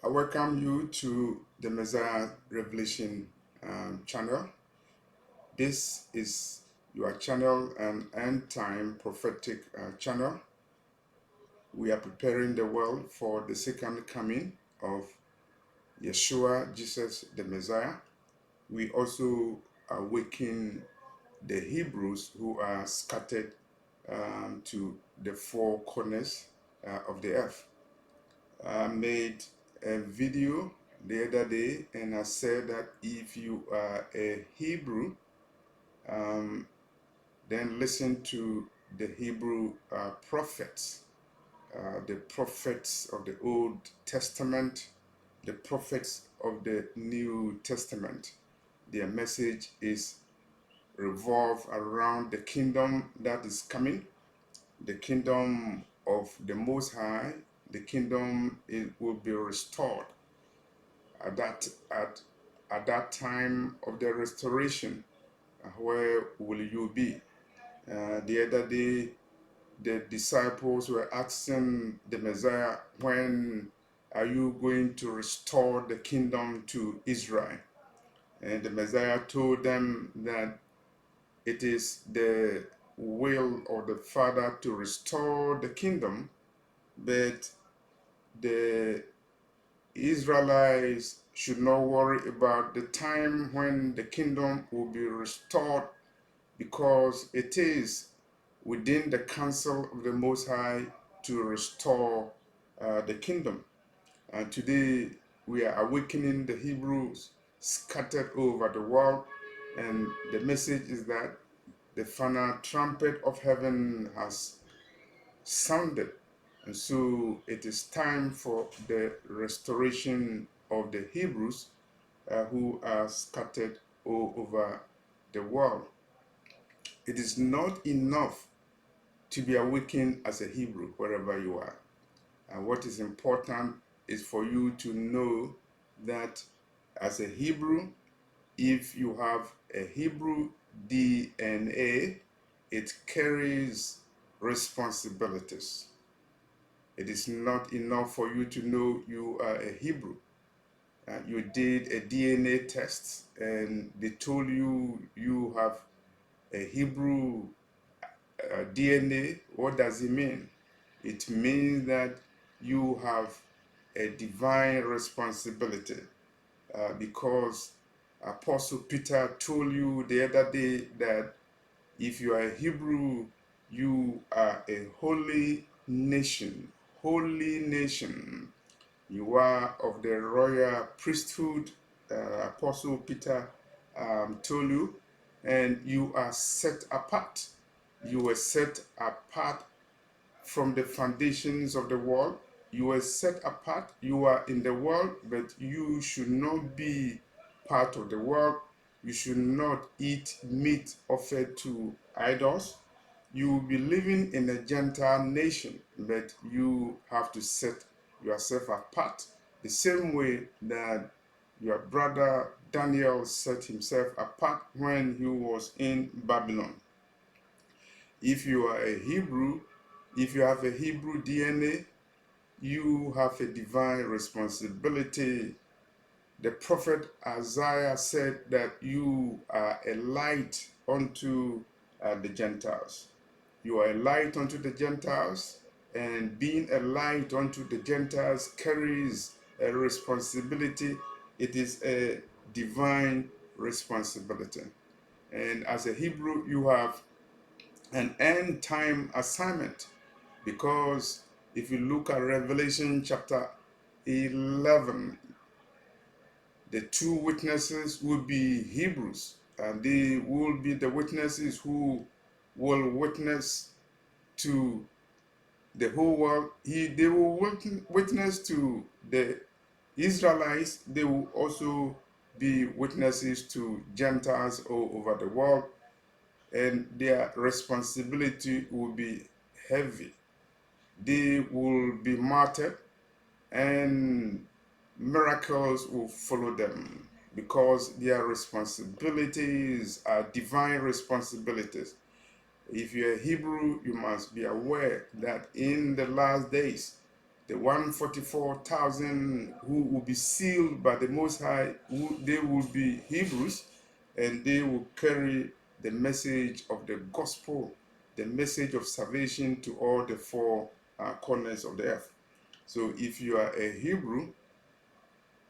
I welcome you to the Messiah Revelation channel. This is your channel and end time prophetic channel. We are preparing the world for the second coming of Yeshua, Jesus the Messiah. We also awaken the Hebrews who are scattered to the four corners of the earth. I made a video the other day and I said that if you are a Hebrew, um, then listen to the Hebrew prophets, the prophets of the Old Testament, the prophets of the New Testament. Their message is revolve around the kingdom that is coming, the kingdom of the Most High. The kingdom will be restored at that time of the restoration. Where will you be? The other day, the disciples were asking the Messiah, when are you going to restore the kingdom to Israel? And the Messiah told them that it is the will of the Father to restore the kingdom, but the Israelites should not worry about the time when the kingdom will be restored, because it is within the counsel of the Most High to restore the kingdom. And today we are awakening the Hebrews scattered over the world, and the message is that the final trumpet of heaven has sounded. And so it is time for the restoration of the Hebrews who are scattered all over the world. It is not enough to be awakened as a Hebrew wherever you are. And what is important is for you to know that as a Hebrew, if you have a Hebrew DNA, it carries responsibilities. It is not enough for you to know you are a Hebrew. You did a DNA test and they told you you have a Hebrew DNA. What does it mean? It means that you have a divine responsibility, because Apostle Peter told you the other day that if you are a Hebrew, you are a holy nation. Holy nation. You are of the royal priesthood, Apostle Peter told you, and you are set apart. You were set apart from the foundations of the world. You were set apart. You are in the world, but you should not be part of the world. You should not eat meat offered to idols. You will be living in a Gentile nation, but you have to set yourself apart the same way that your brother Daniel set himself apart when he was in Babylon. If you are a Hebrew, if you have a Hebrew DNA, you have a divine responsibility. The prophet Isaiah said that you are a light unto the Gentiles. You are a light unto the Gentiles, and being a light unto the Gentiles carries a responsibility. It is a divine responsibility. And as a Hebrew, you have an end time assignment, because if you look at Revelation chapter 11, the two witnesses will be Hebrews, and they will be the witnesses who will witness to the whole world. They will witness to the Israelites. They will also be witnesses to Gentiles all over the world, and their responsibility will be heavy. They will be martyred, and miracles will follow them, because their responsibilities are divine responsibilities. If you're a Hebrew, you must be aware that in the last days, The 144,000 who will be sealed by the Most High, they will be Hebrews, and they will carry the message of the gospel, the message of salvation to all the four corners of the earth. So if you are a Hebrew,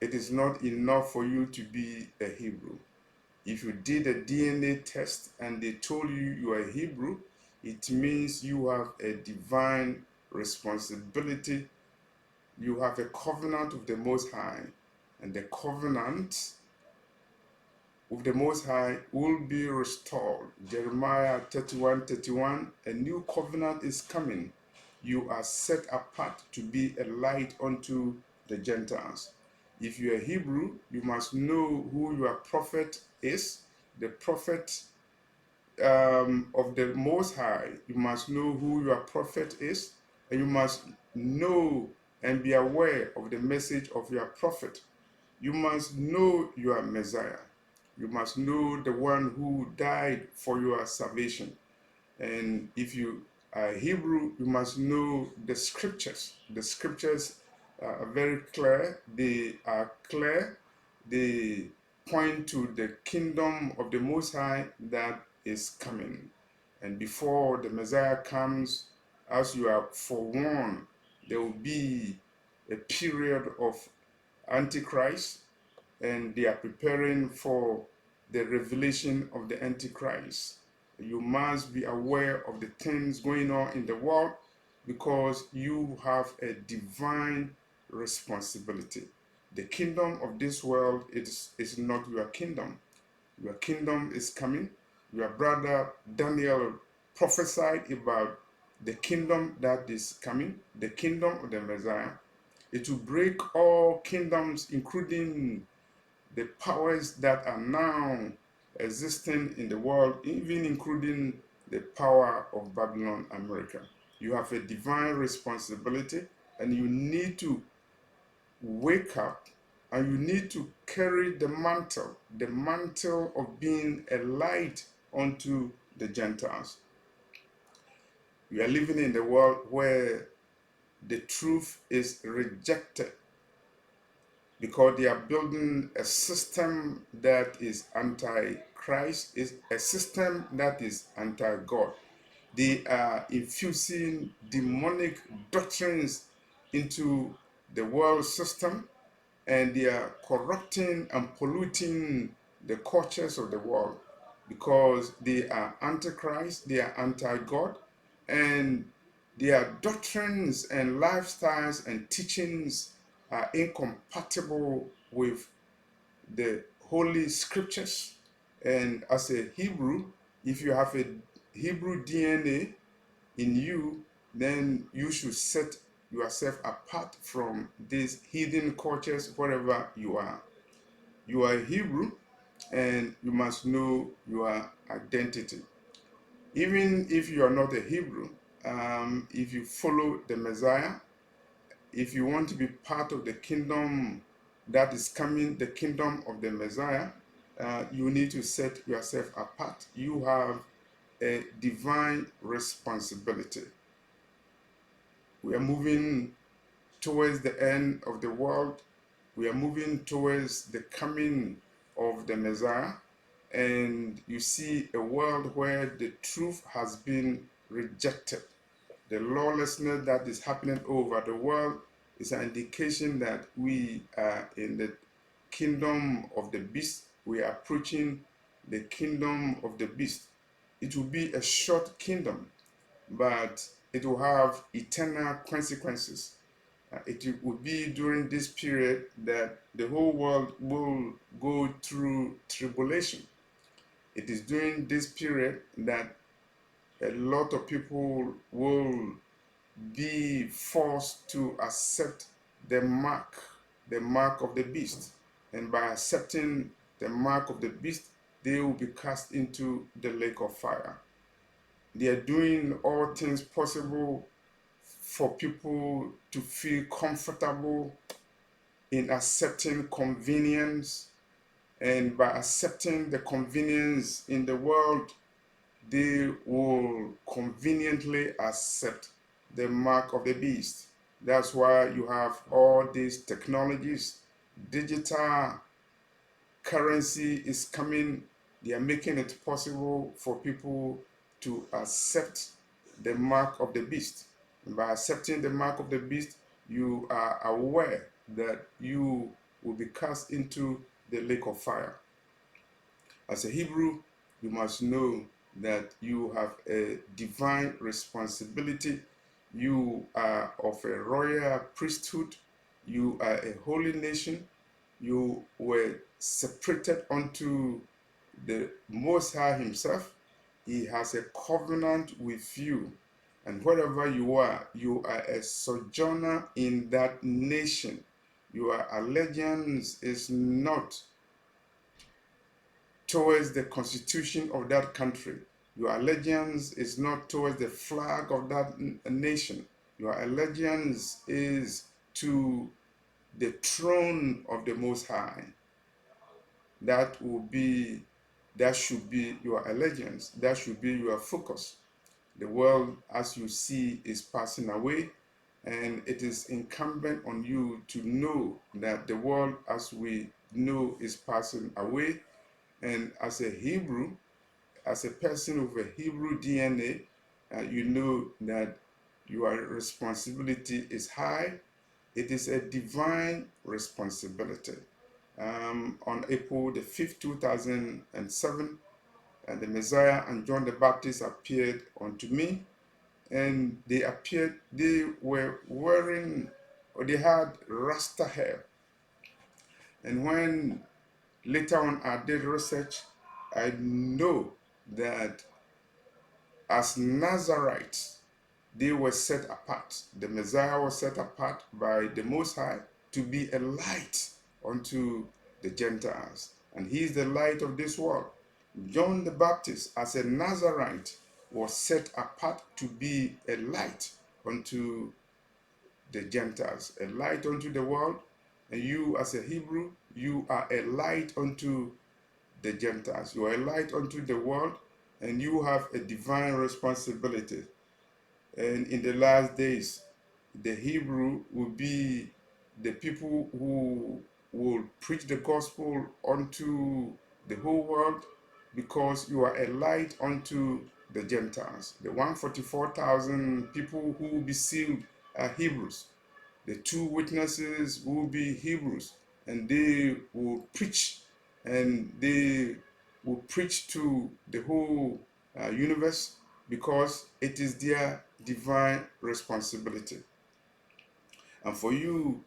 it is not enough for you to be a Hebrew. If you did a DNA test and they told you you are a Hebrew, it means you have a divine responsibility. You have a covenant with the Most High, and the covenant with the Most High will be restored. Jeremiah 31:31, a new covenant is coming. You are set apart to be a light unto the Gentiles. If you are Hebrew, you must know who your prophet is. The prophet of the Most High, you must know who your prophet is, and you must know and be aware of the message of your prophet. You must know your Messiah. You must know the one who died for your salvation. And if you are Hebrew, you must know the scriptures. The scriptures are very clear. They are clear. They point to the kingdom of the Most High that is coming. And before the Messiah comes, as you are forewarned, there will be a period of Antichrist, and they are preparing for the revelation of the Antichrist. You must be aware of the things going on in the world because you have a divine responsibility. The kingdom of this world is not your kingdom. Your kingdom is coming. Your brother Daniel prophesied about the kingdom that is coming, the kingdom of the Messiah. It will break all kingdoms, including the powers that are now existing in the world, even including the power of Babylon, America. You have a divine responsibility, and you need to wake up, and you need to carry the mantle of being a light unto the Gentiles. We are living in the world where the truth is rejected because they are building a system that is anti-Christ, is a system that is anti-God. They are infusing demonic doctrines into the world system, and they are corrupting and polluting the cultures of the world because they are antichrist, they are anti-God, and their doctrines and lifestyles and teachings are incompatible with the holy scriptures. And as a Hebrew, if you have a Hebrew DNA in you, then you should set yourself apart from these hidden cultures wherever you are. You are a Hebrew, and you must know your identity. Even if you are not a Hebrew, if you follow the Messiah, if you want to be part of the kingdom that is coming, the kingdom of the Messiah, you need to set yourself apart. You have a divine responsibility. We are moving towards the end of the world. We are moving towards the coming of the Messiah. And you see a world where the truth has been rejected. The lawlessness that is happening over the world is an indication that we are in the kingdom of the beast. We are approaching the kingdom of the beast. It will be a short kingdom, but it will have eternal consequences. It will be during this period that the whole world will go through tribulation. It is during this period that a lot of people will be forced to accept the mark of the beast. And by accepting the mark of the beast, they will be cast into the lake of fire. They are doing all things possible for people to feel comfortable in accepting convenience. And by accepting the convenience in the world, they will conveniently accept the mark of the beast. That's why you have all these technologies. Digital currency is coming. They are making it possible for people to accept the mark of the beast. And by accepting the mark of the beast, you are aware that you will be cast into the lake of fire. As a Hebrew, you must know that you have a divine responsibility. You are of a royal priesthood. You are a holy nation. You were separated unto the Most High Himself. He has a covenant with you. And wherever you are a sojourner in that nation. Your allegiance is not towards the constitution of that country. Your allegiance is not towards the flag of that nation. Your allegiance is to the throne of the Most High. That should be your allegiance. That should be your focus. The world, as you see, is passing away, and it is incumbent on you to know that the world, as we know, is passing away. And as a Hebrew, as a person with a Hebrew DNA, you know that your responsibility is high. It is a divine responsibility. On April the 5th, 2007, the Messiah and John the Baptist appeared unto me, and they were wearing, or they had rasta hair. And when later on I did research, I know that as Nazarites, they were set apart. The Messiah was set apart by the Most High to be a light unto the Gentiles. And he is the light of this world. John the Baptist, as a Nazarite, was set apart to be a light unto the Gentiles, a light unto the world. And you, as a Hebrew, you are a light unto the Gentiles. You are a light unto the world, and you have a divine responsibility. And in the last days, the Hebrew will be the people who will preach the gospel unto the whole world, because you are a light unto the Gentiles. The 144,000 people who will be sealed are Hebrews. The two witnesses will be Hebrews, and they will preach, and they will preach to the whole universe, because it is their divine responsibility. And for you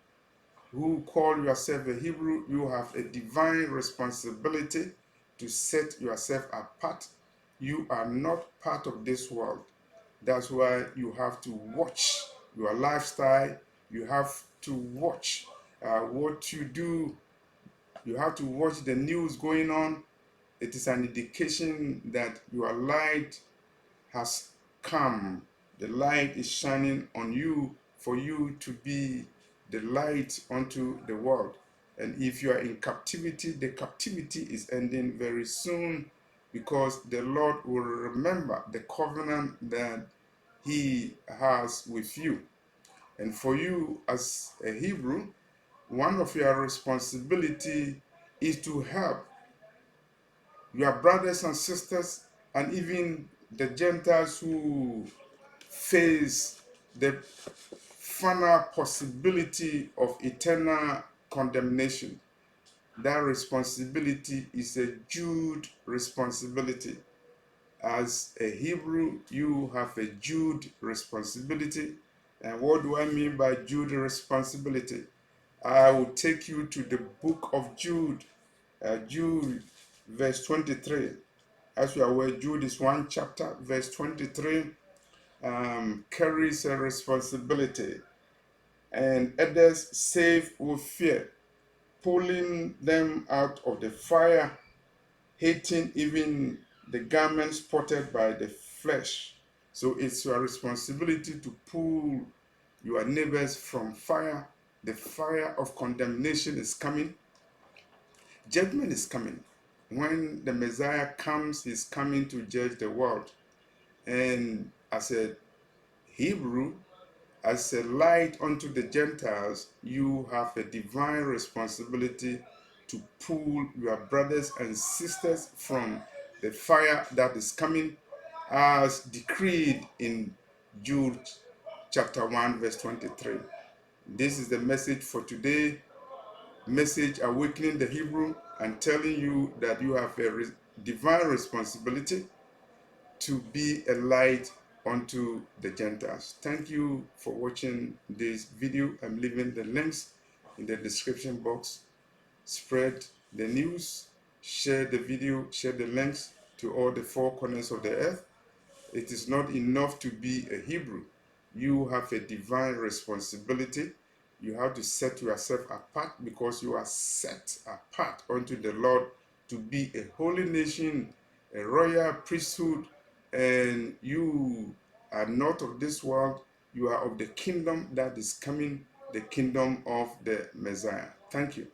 who call yourself a Hebrew, you have a divine responsibility to set yourself apart. You are not part of this world. That's why you have to watch your lifestyle. You have to watch what you do. You have to watch the news going on. It is an indication that your light has come. The light is shining on you for you to be the light unto the world. And if you are in captivity, the captivity is ending very soon, because the Lord will remember the covenant that He has with you. And for you as a Hebrew, one of your responsibility is to help your brothers and sisters, and even the Gentiles who face the final possibility of eternal condemnation. That responsibility is a Jude responsibility. As a Hebrew, you have a Jude responsibility. And what do I mean by Jude responsibility? I will take you to the book of Jude, Jude, verse 23. As you are aware, Jude is one chapter, verse 23, carries a responsibility. And others save with fear, pulling them out of the fire, hating even the garment spotted by the flesh. So it's your responsibility to pull your neighbors from fire. The fire of condemnation is coming. Judgment is coming. When the Messiah comes, he's coming to judge the world. And as a Hebrew, As a light unto the Gentiles, you have a divine responsibility to pull your brothers and sisters from the fire that is coming, as decreed in Jude chapter 1, verse 23. This is the message for today. Message awakening the Hebrew and telling you that you have a divine responsibility to be a light unto the Gentiles. Thank you for watching this video. I'm leaving the links in the description box. Spread the news, share the video, share the links to all the four corners of the earth. It is not enough to be a Hebrew. You have a divine responsibility. You have to set yourself apart, because you are set apart unto the Lord to be a holy nation, a royal priesthood, and you are not of this world. You are of the kingdom that is coming, the kingdom of the Messiah. Thank you.